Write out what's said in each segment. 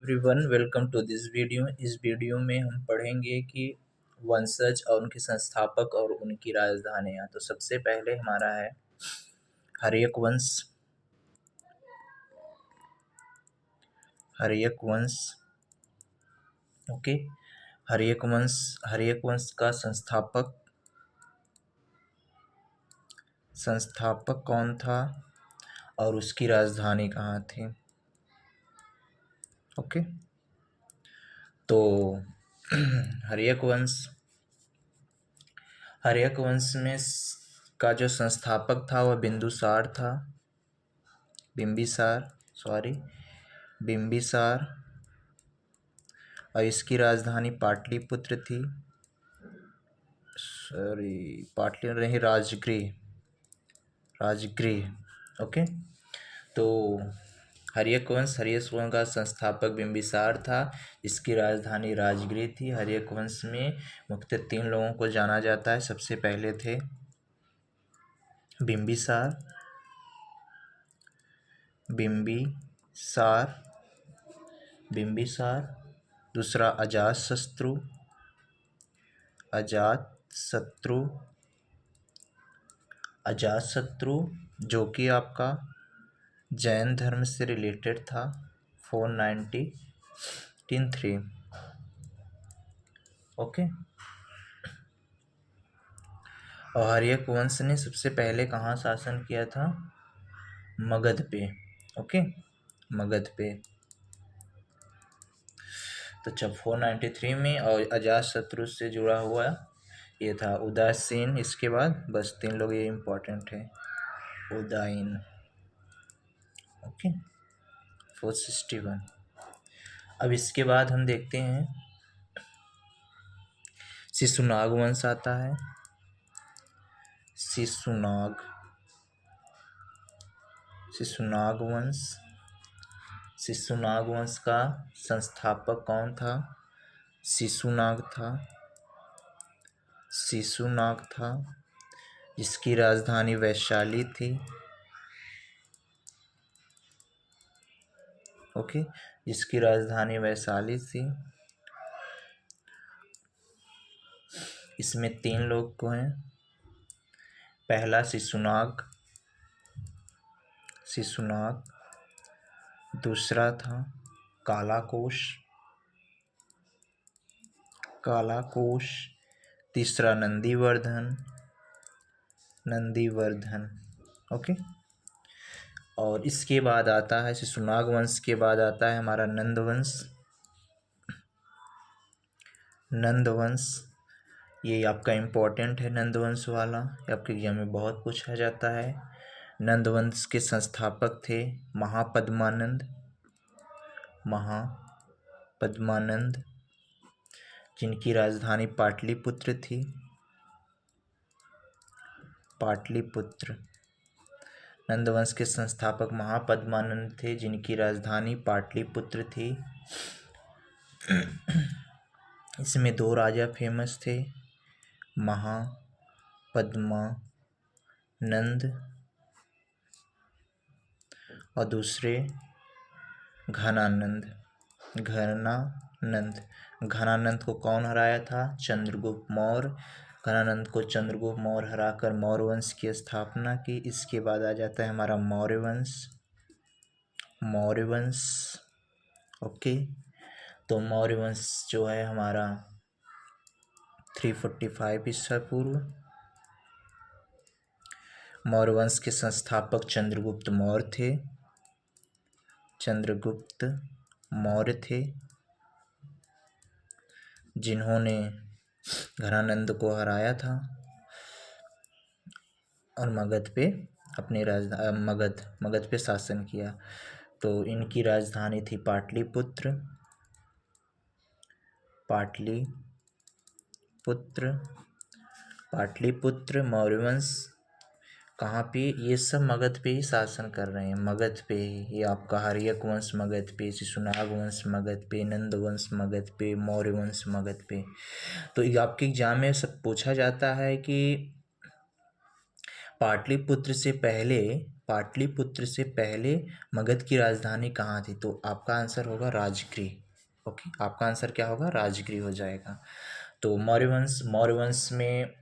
Everyone welcome to this video. इस वीडियो में हम पढ़ेंगे कि वंशज और उनके संस्थापक और उनकी राजधानियाँ। तो सबसे पहले हमारा है हर्यक वंश। हर्यक वंश ओके। हर्यक वंश का संस्थापक कौन था और उसकी राजधानी कहाँ थी? ओके। तो हर्यक वंश में का जो संस्थापक था वह बिंबिसार और इसकी राजधानी पाटलिपुत्र थी। राजगृह। ओके। तो हर्यक वंश का संस्थापक बिंबिसार था, इसकी राजधानी राजगृह थी। हर्यक वंश में मुख्यतः 3 लोगों को जाना जाता है। सबसे पहले थे बिंबिसार, दूसरा अजातशत्रु जो कि आपका जैन धर्म से रिलेटेड था, 493। ओके। और हर्यक वंश ने सबसे पहले कहाँ शासन किया था? मगध पे। ओके, मगध पे। तो जब 493 में, और अजातशत्रु से जुड़ा हुआ ये था उदासीन। इसके बाद बस 3 लोग ये इम्पोर्टेंट है, उदायन। ओके, 461। अब इसके बाद हम देखते हैं शिशुनाग वंश आता है। शिशुनाग वंश का संस्थापक कौन था? शिशुनाग था, जिसकी राजधानी वैशाली थी। ओके, जिसकी राजधानी वैशाली थी। इसमें 3 लोग को हैं। पहला शिशुनाग, दूसरा था कालाकोश, तीसरा नंदीवर्धन। ओके। और इसके बाद आता है शिशुनाग वंश के बाद आता है हमारा नंदवंश। ये आपका इम्पोर्टेंट है, नंदवंश वाला, आपके एग्जाम में बहुत पूछा जाता है। नंदवंश के संस्थापक थे महापद्मानंद, जिनकी राजधानी पाटलिपुत्र थी। नंदवंश के संस्थापक महापद्मानंद थे, जिनकी राजधानी पाटलिपुत्र थी। इसमें 2 राजा फेमस थे, महापद्मानंद और दूसरे घनानंद को कौन हराया था? चंद्रगुप्त मौर्य। घनानंद को चंद्रगुप्त मौर्य हराकर मौर्य वंश की स्थापना की। इसके बाद आ जाता है हमारा मौर्य वंश। ओके। तो मौर्य वंश जो है हमारा 345 ईसा पूर्व। मौर्य वंश के संस्थापक चंद्रगुप्त मौर्य थे, जिन्होंने घनानंद को हराया था और मगध पे शासन किया। तो इनकी राजधानी थी पाटलिपुत्र। मौर्य वंश कहाँ पे? ये सब मगध पे ही शासन कर रहे हैं, मगध पे ही। ये आपका हर्यक वंश मगध पे, शिशुनाग वंश मगध पे, नंद वंश मगध पे, मौर्य वंश मगध पे। तो ये आपके एग्जाम में सब पूछा जाता है कि पाटलिपुत्र से पहले मगध की राजधानी कहाँ थी? तो आपका आंसर होगा राजगृह। ओके, आपका आंसर क्या होगा? राजगृह हो जाएगा। तो मौर्य वंश में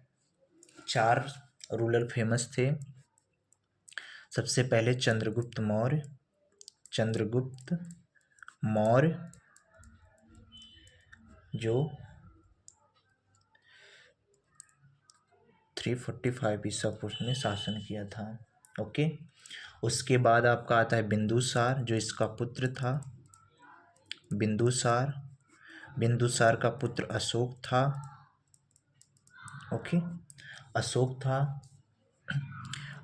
4 रूलर फेमस थे। सबसे पहले चंद्रगुप्त मौर्य जो 345 ईसा पूर्व में शासन किया था। ओके, उसके बाद आपका आता है बिंदुसार, जो इसका पुत्र था। बिंदुसार का पुत्र अशोक था। ओके, अशोक था।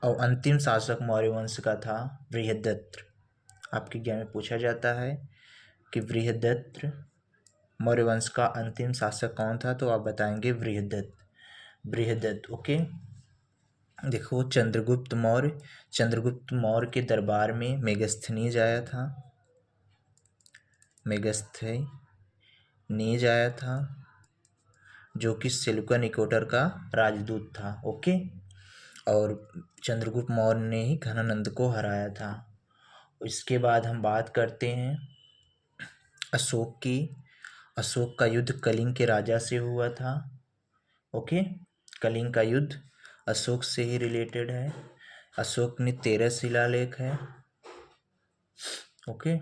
और अंतिम शासक मौर्य वंश का था बृहदत्त। आपके ज्ञान में पूछा जाता है कि मौर्य वंश का अंतिम शासक कौन था? तो आप बताएंगे बृहदत्त। ओके, देखो चंद्रगुप्त मौर्य के दरबार में मेगस्थनीज आया था, जो कि सेल्युका निकोटर का राजदूत था। ओके, और चंद्रगुप्त मौर्य ने ही घनानंद को हराया था। इसके बाद हम बात करते हैं अशोक का युद्ध कलिंग के राजा से हुआ था। ओके, कलिंग का युद्ध अशोक से ही रिलेटेड है। अशोक ने 13 शिलालेख है। ओके,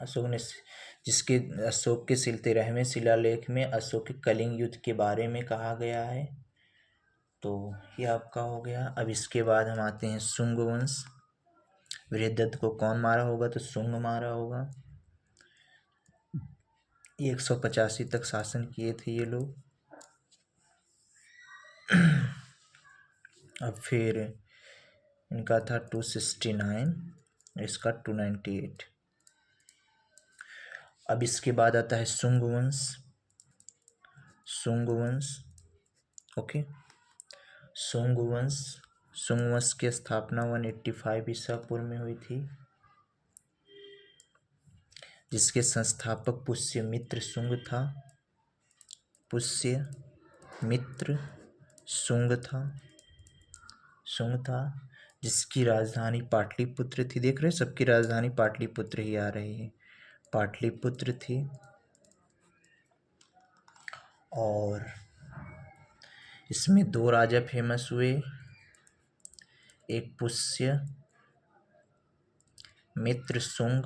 अशोक के 13वें शिलालेख में अशोक के कलिंग युद्ध के बारे में कहा गया है। तो ये आपका हो गया। अब इसके बाद हम आते हैं शुंग वंश। बृहदत्त को कौन मारा होगा? तो शुंग मारा होगा। 185 तक शासन किए थे ये लोग। अब फिर इनका था 269, इसका 298। अब इसके बाद आता है शुंग वंश। ओके, शुंग वंश की स्थापना 185 ईसा पूर्व में हुई थी, जिसके संस्थापक पुष्यमित्र शुंग था, जिसकी राजधानी पाटलिपुत्र थी। देख रहे हैं, सबकी राजधानी पाटलिपुत्र ही आ रही है, पाटलिपुत्र थी। और इसमें 2 राजा फेमस हुए, एक पुष्यमित्र शुंग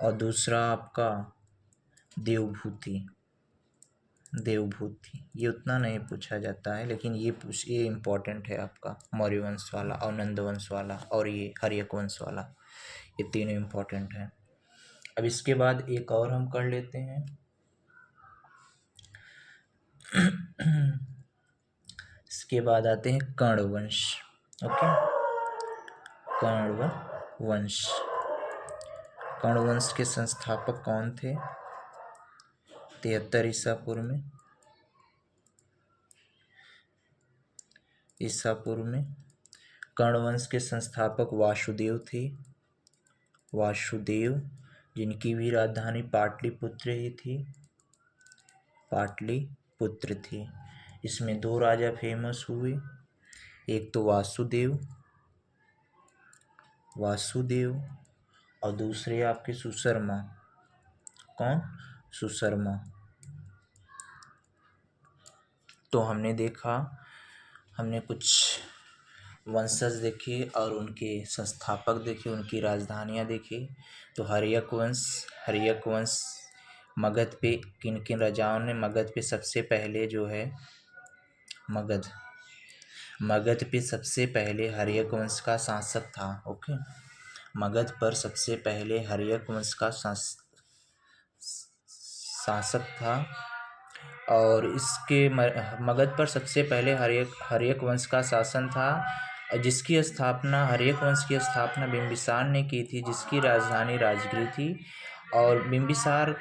और दूसरा आपका देवभूति। ये उतना नहीं पूछा जाता है, लेकिन ये इम्पोर्टेंट है आपका, मौर्य वंश वाला और नंद वंश वाला और ये हर्यक वंश वाला, ये तीनों इम्पोर्टेंट हैं। अब इसके बाद एक और हम कर लेते हैं इसके बाद आते हैं कर्ण वंश। ओके, कर्ण वंश के संस्थापक कौन थे? 73 ईसा पूर्व में कर्ण वंश के संस्थापक वासुदेव थे। जिनकी भी राजधानी पाटलिपुत्र थी। इसमें 2 राजा फेमस हुए, एक तो वासुदेव और दूसरे आपके सुशर्मा। कौन? सुशर्मा। तो हमने कुछ वंशज देखे और उनके संस्थापक देखे, उनकी राजधानियाँ देखी। तो हर्यक वंश मगध पे किन राजाओं ने मगध पे सबसे पहले जो है मगध पे सबसे पहले हर्यक वंश का शासक था। ओके, मगध पर सबसे पहले हर्यक वंश का शासक था, और इसके मगध पर सबसे पहले हर्यक वंश का शासन था, जिसकी स्थापना हर्यक वंश की स्थापना बिंबिसार ने की थी, जिसकी राजधानी राजगृह थी। और बिंबिसार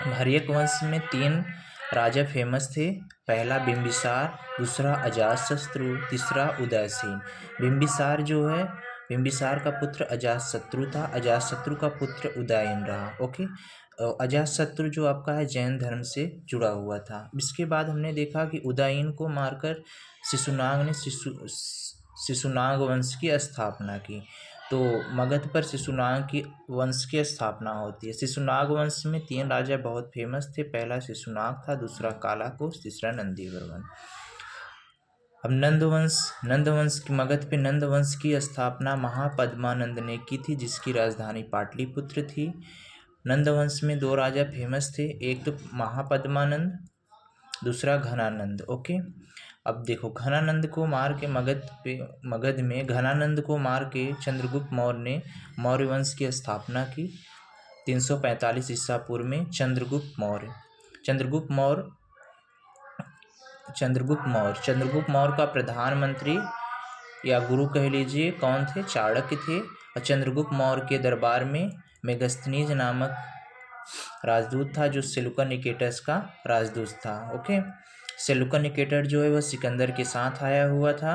हर्यक वंश में 3 राजा फेमस थे, पहला बिंबिसार, दूसरा अजातशत्रु, तीसरा उदयसेन। बिंबिसार जो है बिंबिसार का पुत्र अजातशत्रु था, अजातशत्रु का पुत्र उदयन रहा। ओके, अजातशत्रु जो आपका है जैन धर्म से जुड़ा हुआ था। इसके बाद हमने देखा कि उदयन को मारकर शिशुनाग ने शिशुनाग वंश की स्थापना की। तो मगध पर शिशुनाग की वंश की स्थापना होती है। शिशुनाग वंश में 3 राजा बहुत फेमस थे। पहला शिशुनाग था, दूसरा कालाकोश, तीसरा नंदीवर्मन। अब नंदवंश की मगध पे नंदवंश की स्थापना महापद्मानंद ने की थी, जिसकी राजधानी पाटलिपुत्र थी। नंदवंश में 2 राजा फेमस थे, एक तो महापद्मानंद, दूसरा घनानंद। ओके, अब देखो घनानंद को मार के मगध में घनानंद को मार के चंद्रगुप्त मौर्य ने मौर्य वंश की स्थापना की 345 ईसा पूर्व में। चंद्रगुप्त मौर्य का प्रधानमंत्री या गुरु कह लीजिए कौन थे? चाणक्य थे। और चंद्रगुप्त मौर्य के दरबार में मेगस्थनीज नामक राजदूत था, जो सेलुकस निकेटर्स का राजदूत था। ओके, सेलुकस निकेटर जो है वह सिकंदर के साथ आया हुआ था,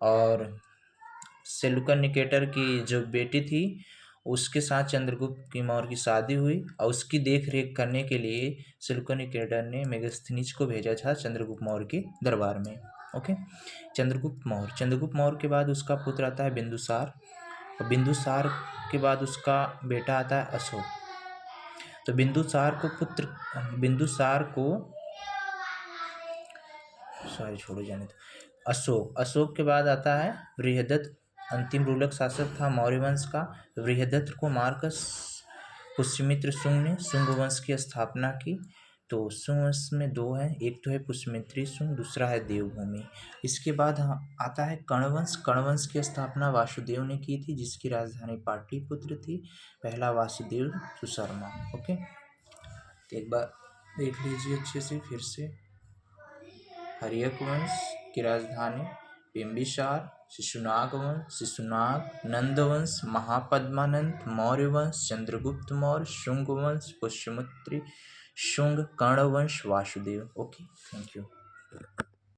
और सेलुकस निकेटर की जो बेटी थी उसके साथ चंद्रगुप्त मौर्य की शादी हुई, और उसकी देख रेख करने के लिए सेलुकस निकेटर ने मेगस्थनीज को भेजा था चंद्रगुप्त मौर्य के दरबार में। ओके, चंद्रगुप्त मौर्य के बाद उसका पुत्र आता है बिंदुसार, और बिंदुसार के बाद उसका बेटा आता है अशोक। तो अशोक के बाद आता है बृहदत्त, अंतिम रूलक शासक था मौर्य वंश का। बृहदत्त को मारकर पुष्यमित्र शुंग ने शुंग वंश की स्थापना की। तो शुंग वंश में 2 हैं, एक तो है पुष्यमित्री शुंग, दूसरा है देवभूमि। इसके बाद आता है कण्वंश। कण्वंश की स्थापना वासुदेव ने की थी, जिसकी राजधानी पाटलिपुत्र थी। पहला वासुदेव सुशर्मा। ओके, एक बार देख लीजिए अच्छे से फिर से। हर्यक वंश की राजधानी बिंबिसार, शिशुनाग, नंदवंश, महापद्मानंद, मौर्य वंश, चंद्रगुप्त मौर्य, शुंग वंश, पुष्यमित्री शुंग, कर्ण वंश, वासुदेव। Okay, thank you.